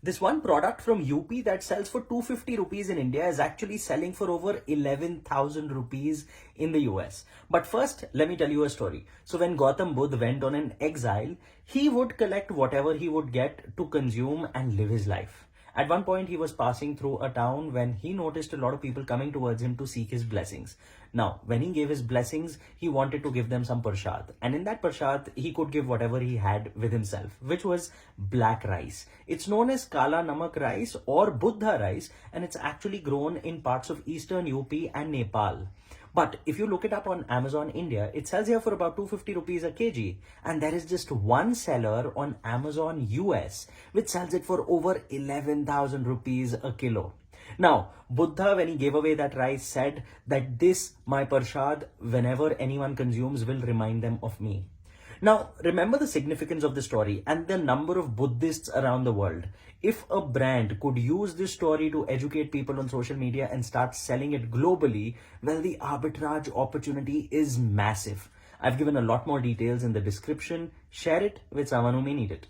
This one product from UP that sells for 250 rupees in India is actually selling for over 11,000 rupees in the US. But first, let me tell you a story. So when Gautam Buddha went on an exile, he would collect whatever he would get to consume and live his life. At one point, he was passing through a town when he noticed a lot of people coming towards him to seek his blessings. Now, when he gave his blessings, he wanted to give them some parshad. And in that parshad, he could give whatever he had with himself, which was black rice. It's known as Kala Namak rice or Buddha rice, and it's actually grown in parts of Eastern UP and Nepal. But if you look it up on Amazon India, it sells here for about 250 rupees a kg. And there is just one seller on Amazon US which sells it for over 11,000 rupees a kilo. Now, Buddha, when he gave away that rice, said that this, my parshad, whenever anyone consumes, will remind them of me. Now, remember the significance of the story and the number of Buddhists around the world. If a brand could use this story to educate people on social media and start selling it globally, well, the arbitrage opportunity is massive. I've given a lot more details in the description. Share it with someone who may need it.